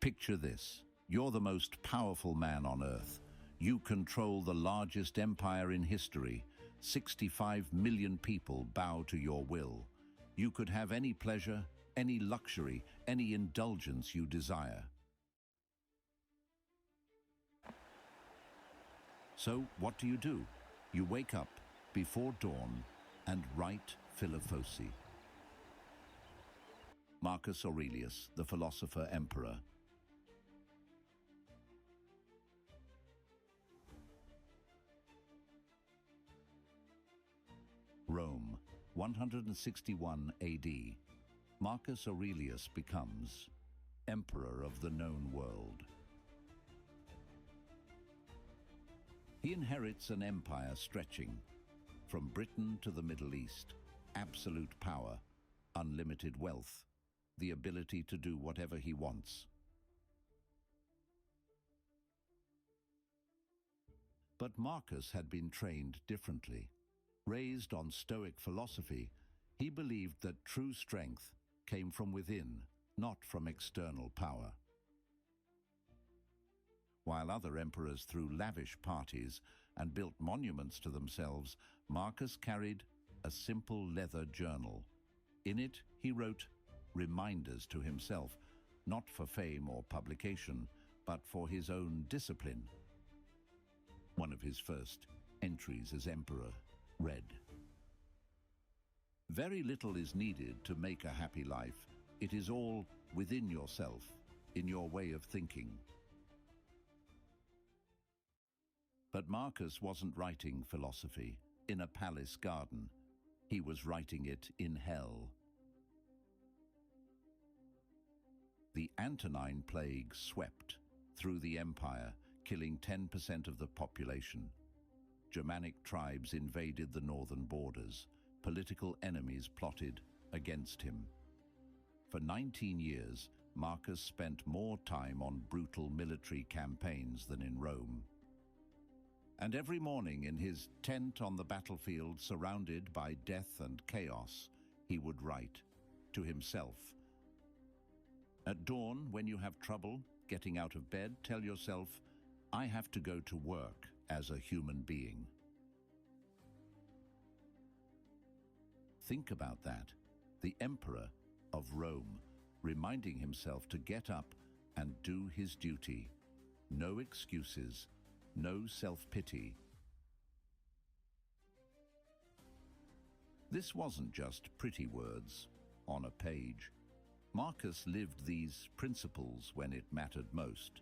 Picture this. You're the most powerful man on earth. You control the largest empire in history. 65 million people bow to your will. You could have any pleasure, any luxury, any indulgence you desire. So what do? You wake up before dawn and write philosophy. Marcus Aurelius, the philosopher emperor. Rome, 161 AD. Marcus Aurelius becomes emperor of the known world. He inherits an empire stretching from Britain to the Middle East, absolute power, unlimited wealth, the ability to do whatever he wants. But Marcus had been trained differently. Raised on Stoic philosophy, he believed that true strength came from within, not from external power. While other emperors threw lavish parties and built monuments to themselves, Marcus carried a simple leather journal. In it, he wrote reminders to himself, not for fame or publication, but for his own discipline. One of his first entries as emperor read, "Very little is needed to make a happy life. It is all within yourself, in your way of thinking." But Marcus wasn't writing philosophy in a palace garden. He was writing it in hell. The Antonine Plague swept through the empire, killing 10% of the population. Germanic tribes invaded the northern borders. Political enemies plotted against him. For 19 years, Marcus spent more time on brutal military campaigns than in Rome. And every morning in his tent on the battlefield, surrounded by death and chaos, he would write to himself. At dawn, when you have trouble getting out of bed, tell yourself, "I have to go to work as a human being." Think about that. The emperor of Rome, reminding himself to get up and do his duty. No excuses, no self-pity. This wasn't just pretty words on a page. Marcus lived these principles when it mattered most.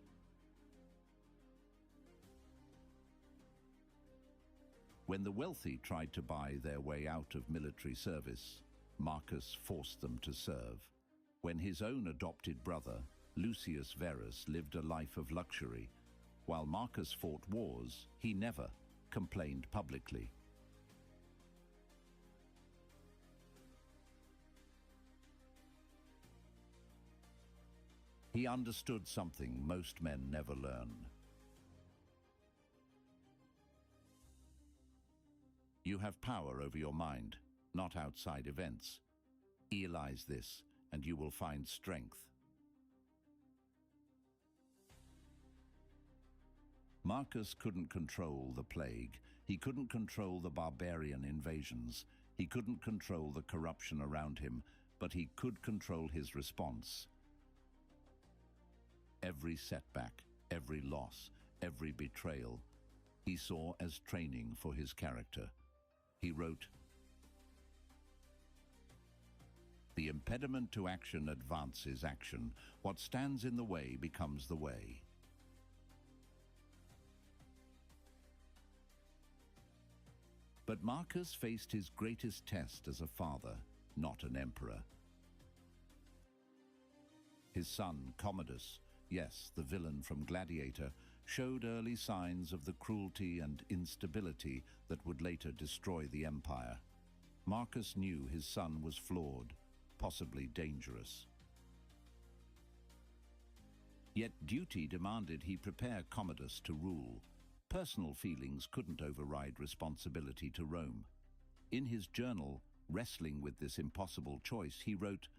When the wealthy tried to buy their way out of military service, Marcus forced them to serve. When his own adopted brother, Lucius Verus, lived a life of luxury, while Marcus fought wars, he never complained publicly. He understood something most men never learn. You have power over your mind, not outside events. Realize this, and you will find strength. Marcus couldn't control the plague. He couldn't control the barbarian invasions. He couldn't control the corruption around him, but he could control his response. Every setback, every loss, every betrayal, he saw as training for his character. He wrote, "The impediment to action advances action. What stands in the way becomes the way." But Marcus faced his greatest test as a father, not an emperor. His son, Commodus, yes, the villain from Gladiator, showed early signs of the cruelty and instability that would later destroy the empire. Marcus knew his son was flawed, possibly dangerous. Yet duty demanded he prepare Commodus to rule. Personal feelings couldn't override responsibility to Rome. In his journal, wrestling with this impossible choice, he wrote,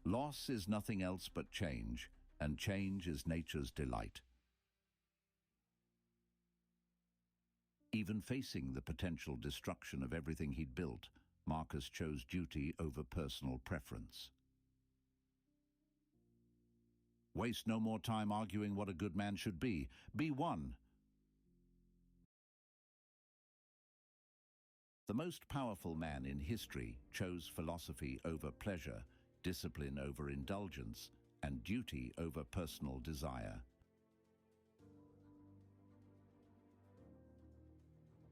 "Loss is nothing else but change, and change is nature's delight. Even facing the potential destruction of everything he'd built, Marcus chose duty over personal preference. Waste no more time arguing what a good man should be. Be one. The most powerful man in history chose philosophy over pleasure, discipline over indulgence, and duty over personal desire.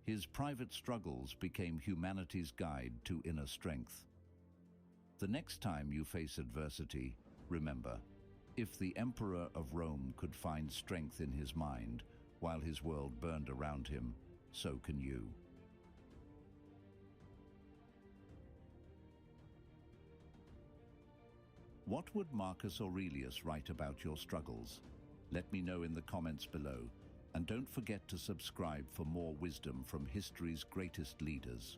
His private struggles became humanity's guide to inner strength. The next time you face adversity, remember, if the Emperor of Rome could find strength in his mind while his world burned around him, so can you. What would Marcus Aurelius write about your struggles? Let me know in the comments below, and don't forget to subscribe for more wisdom from history's greatest leaders.